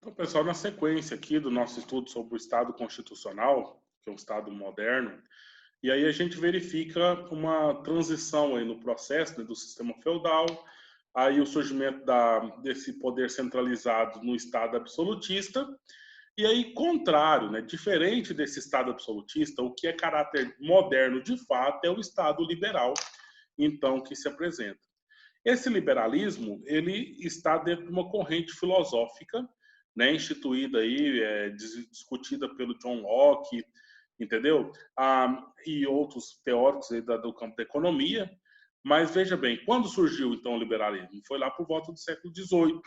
Então, pessoal, na sequência aqui do nosso estudo sobre o Estado Constitucional, que é um Estado moderno, e aí a gente verifica uma transição aí no processo, né, do sistema feudal, aí o surgimento desse poder centralizado no Estado absolutista, e aí contrário, né, diferente desse Estado absolutista, o que é caráter moderno de fato é o Estado liberal, então, que se apresenta. Esse liberalismo, ele está dentro de uma corrente filosófica, né, instituída aí, discutida pelo John Locke, entendeu? E outros teóricos aí do campo da economia. Mas veja bem, quando surgiu então o liberalismo? Foi lá por volta do século XVIII,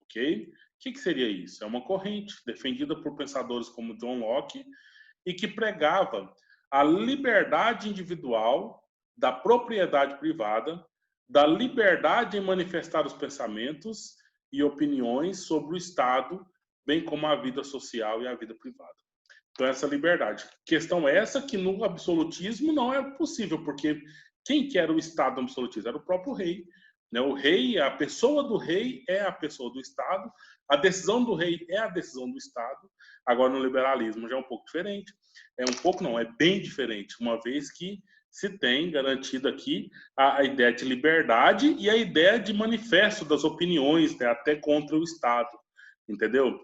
ok? O que seria isso? É uma corrente defendida por pensadores como John Locke e que pregava a liberdade individual da propriedade privada, da liberdade em manifestar os pensamentos e opiniões sobre o Estado, bem como a vida social e a vida privada. Então, essa liberdade. Questão essa que no absolutismo não é possível, porque quem que era o Estado absolutista? Era o próprio rei. Né? O rei, a pessoa do rei é a pessoa do Estado, a decisão do rei é a decisão do Estado. Agora, no liberalismo já é um pouco diferente. É um pouco, não, é bem diferente, uma vez que se tem garantido aqui a ideia de liberdade e a ideia de manifesto das opiniões, né, até contra o Estado, entendeu?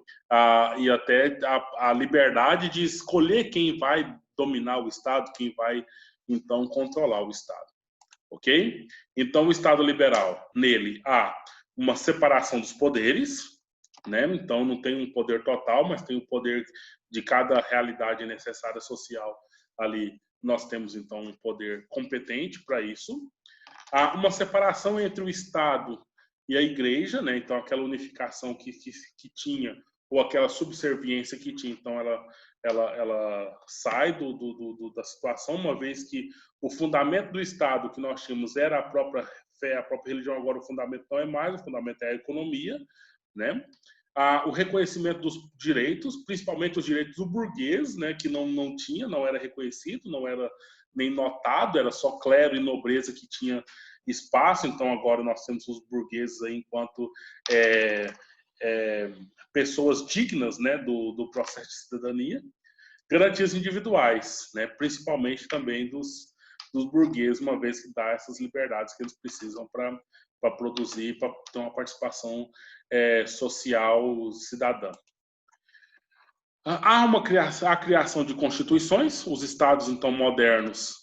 E até a liberdade de escolher quem vai dominar o Estado, quem vai, então, controlar o Estado, ok? Então, o Estado liberal, nele, há uma separação dos poderes, né? Então, não tem um poder total, mas tem o poder de cada realidade necessária social ali. Nós temos, então, um poder competente para isso. Há uma separação entre o Estado e a Igreja, né? Então, aquela unificação que tinha, ou aquela subserviência que tinha, então, ela sai da situação, uma vez que o fundamento do Estado que nós tínhamos era a própria fé, a própria religião, agora o fundamento não é mais, o fundamento é a economia, né? O reconhecimento dos direitos, principalmente os direitos do burguês, né, que não tinha, não era reconhecido, não era nem notado, era só clero e nobreza que tinha espaço. Então agora nós temos os burgueses aí enquanto pessoas dignas, né, do processo de cidadania. Garantias individuais, né, principalmente também dos burgueses, uma vez que dá essas liberdades que eles precisam para produzir, para ter uma participação social cidadã. Há a criação de constituições, os estados então modernos,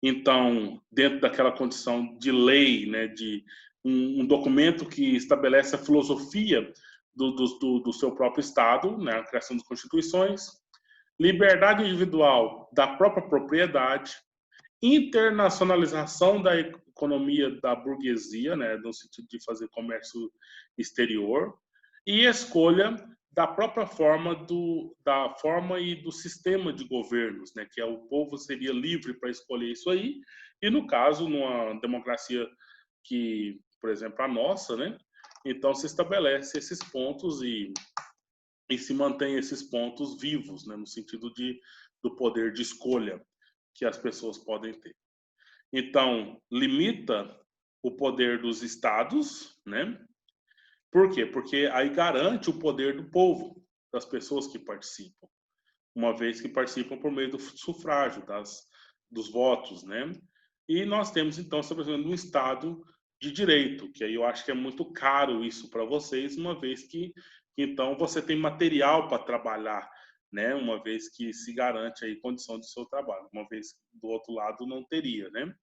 então dentro daquela condição de lei, né, de um documento que estabelece a filosofia do seu próprio estado, né, a criação de constituições, liberdade individual da própria propriedade, internacionalização da economia da burguesia, né, no sentido de fazer comércio exterior, e escolha da própria da forma e do sistema de governos, né, que o povo seria livre para escolher isso aí, e no caso, numa democracia que, por exemplo, a nossa, né, então se estabelece esses pontos e se mantém esses pontos vivos, né, no sentido do poder de escolha que as pessoas podem ter. Então, limita o poder dos estados, né? Por quê? Porque aí garante o poder do povo, das pessoas que participam, uma vez que participam por meio do sufrágio, dos votos, né? E nós temos, então, estabelecendo um Estado de direito, que aí eu acho que é muito caro isso para vocês, uma vez que, então, você tem material para trabalhar, né? Uma vez que se garante aí condição de seu trabalho, uma vez que do outro lado não teria, né?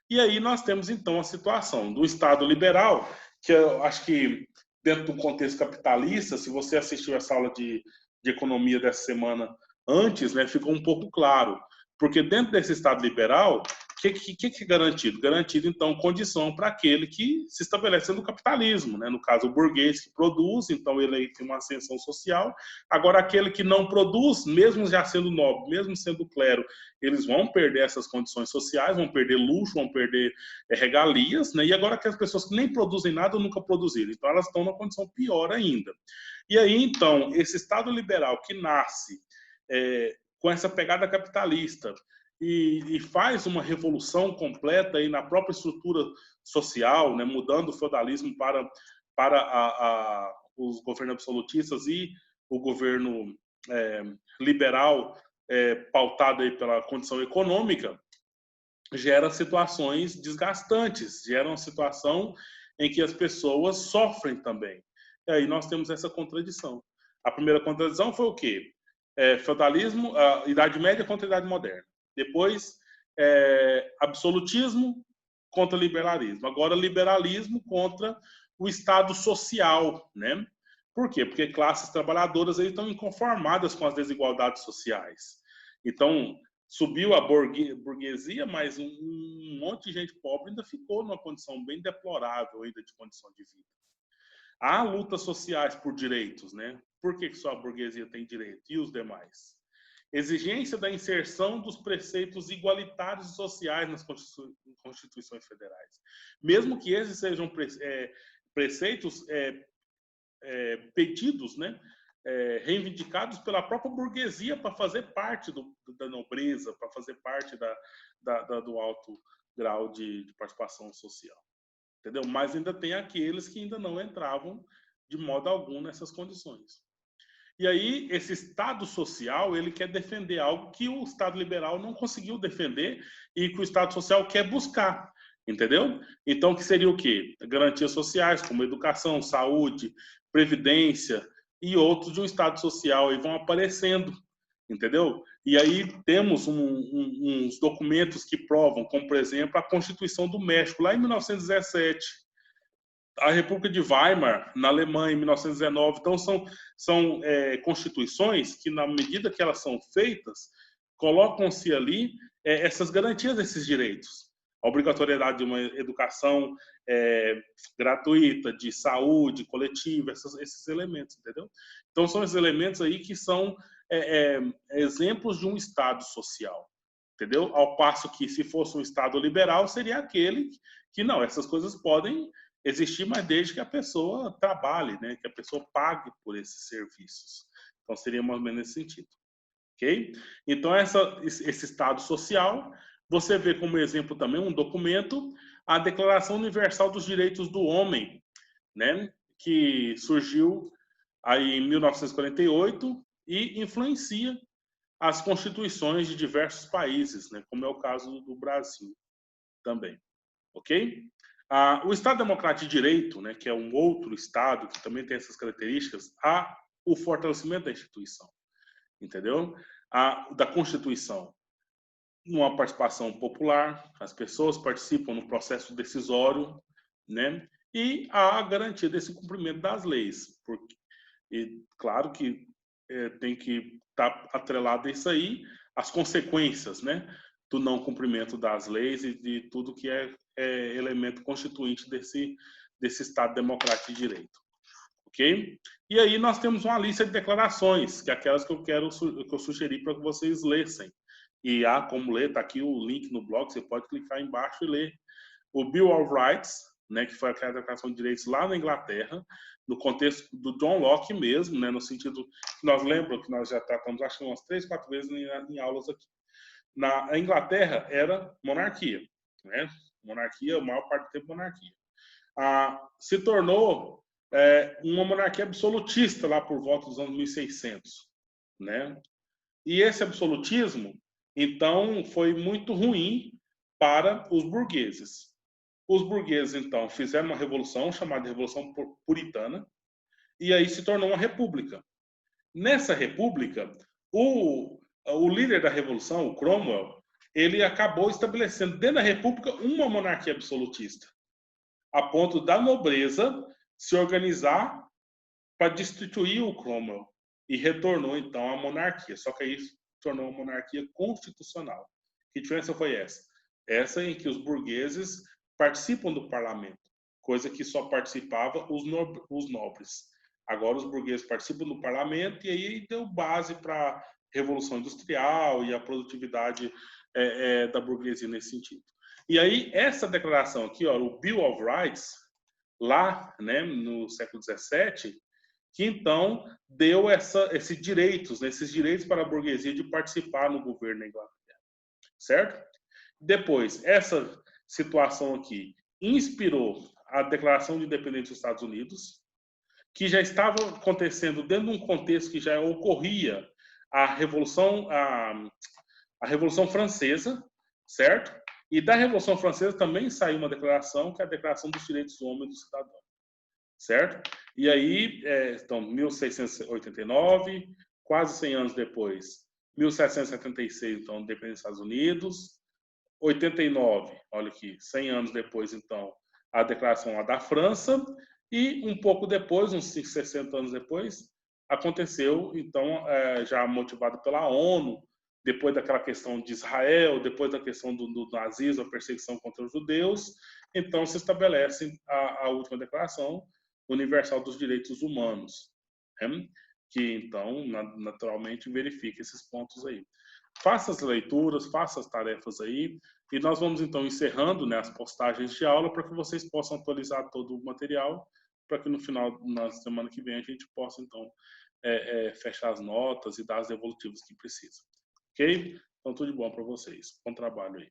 E aí nós temos, então, a situação do Estado liberal, que eu acho que, dentro do contexto capitalista, se você assistiu essa aula de economia dessa semana antes, né, ficou um pouco claro. Porque dentro desse Estado liberal, o que é garantido? Garantido, então, condição para aquele que se estabelece no capitalismo, né? No caso, o burguês que produz, então ele aí tem uma ascensão social. Agora, aquele que não produz, mesmo já sendo nobre, mesmo sendo clero, eles vão perder essas condições sociais, vão perder luxo, vão perder regalias, né? E agora aquelas pessoas que nem produzem nada nunca produziram, então elas estão numa condição pior ainda. E aí, então, esse Estado liberal que nasce com essa pegada capitalista e faz uma revolução completa aí na própria estrutura social, né, mudando o feudalismo para os governos absolutistas e o governo liberal, pautado aí pela condição econômica, gera situações desgastantes, gera uma situação em que as pessoas sofrem também. E aí nós temos essa contradição. A primeira contradição foi o quê? Feudalismo, a Idade Média contra a Idade Moderna. Depois, absolutismo contra liberalismo. Agora, liberalismo contra o Estado social, né? Por quê? Porque classes trabalhadoras aí estão inconformadas com as desigualdades sociais. Então, subiu a burguesia, mas um monte de gente pobre ainda ficou numa condição bem deplorável ainda de condição de vida. Há lutas sociais por direitos, né? Por que só a burguesia tem direito e os demais? Exigência da inserção dos preceitos igualitários e sociais nas constituições federais. Mesmo que esses sejam preceitos pedidos, né? Reivindicados pela própria burguesia para fazer parte da nobreza, para fazer parte do alto grau de participação social. Entendeu? Mas ainda tem aqueles que ainda não entravam de modo algum nessas condições. E aí, esse Estado social, ele quer defender algo que o Estado liberal não conseguiu defender e que o Estado social quer buscar, entendeu? Então, que seria o quê? Garantias sociais, como educação, saúde, previdência e outros de um Estado social aí vão aparecendo, entendeu? E aí temos uns documentos que provam, como, por exemplo, a Constituição do México, lá em 1917, a República de Weimar, na Alemanha, em 1919. Então, são constituições que, na medida que elas são feitas, colocam-se ali essas garantias desses direitos. A obrigatoriedade de uma educação gratuita, de saúde coletiva, esses elementos, entendeu? Então, são esses elementos aí que são exemplos de um Estado social, entendeu? Ao passo que, se fosse um Estado liberal, seria aquele que, não, essas coisas podem existir, mas desde que a pessoa trabalhe, né? Que a pessoa pague por esses serviços. Então, seria mais ou menos nesse sentido. Ok? Então, esse Estado social, você vê como exemplo também um documento, a Declaração Universal dos Direitos do Homem, né? Que surgiu aí em 1948 e influencia as constituições de diversos países, né? Como é o caso do Brasil também. Ok? O Estado Democrático de Direito, né, que é um outro Estado que também tem essas características, há o fortalecimento da instituição, entendeu? Da Constituição. Uma participação popular, as pessoas participam no processo decisório, né? E há a garantia desse cumprimento das leis. E claro que tem que estar atrelado a isso aí, as consequências, né, do não cumprimento das leis e de tudo que é elemento constituinte desse Estado Democrático de Direito. Ok? E aí nós temos uma lista de declarações, que é aquelas que eu sugeri para que vocês lessem. E há como ler, está aqui o link no blog, você pode clicar embaixo e ler. O Bill of Rights, né, que foi a Declaração de Direitos lá na Inglaterra, no contexto do John Locke mesmo, né, no sentido que nós lembramos que nós já tratamos, acho que umas 3, 4 vezes em aulas aqui. Na Inglaterra era monarquia, né? Monarquia, a maior parte do tempo monarquia. Se tornou uma monarquia absolutista lá por volta dos anos 1600, né? E esse absolutismo, então, foi muito ruim para os burgueses. Os burgueses, então, fizeram uma revolução chamada Revolução Puritana, e aí se tornou uma república. Nessa república, o líder da revolução, o Cromwell, ele acabou estabelecendo dentro da república uma monarquia absolutista, a ponto da nobreza se organizar para destituir o Cromwell, e retornou, então, à monarquia. Só que aí se tornou uma monarquia constitucional. Que diferença foi essa? Essa em que os burgueses participam do parlamento, coisa que só participavam os nobres. Agora os burgueses participam do parlamento, e aí deu base para a Revolução Industrial e a produtividade da burguesia nesse sentido. E aí essa declaração aqui, ó, o Bill of Rights, lá, né, no século XVII, que então deu esses direitos, né, esses direitos para a burguesia de participar no governo da Inglaterra, certo? Depois, essa situação aqui inspirou a Declaração de Independência dos Estados Unidos, que já estava acontecendo dentro de um contexto que já ocorria a Revolução Francesa, certo? E da Revolução Francesa também saiu uma declaração, que é a Declaração dos Direitos do Homem e do Cidadão, certo? E aí, então, 1689, quase 100 anos depois, 1776, então, independência dos Estados Unidos, 89, olha aqui, 100 anos depois, então, a declaração lá da França, e um pouco depois, uns 60 anos depois, aconteceu, então, já motivado pela ONU, depois daquela questão de Israel, depois da questão do nazismo, a perseguição contra os judeus, então se estabelece a última declaração universal dos direitos humanos, né? Que então, naturalmente, verifica esses pontos aí. Faça as leituras, faça as tarefas aí, e nós vamos então encerrando, né, as postagens de aula para que vocês possam atualizar todo o material, para que no final, na semana que vem, a gente possa então fechar as notas e dar as devolutivas que precisa. Ok? Então, tudo de bom para vocês. Bom trabalho aí.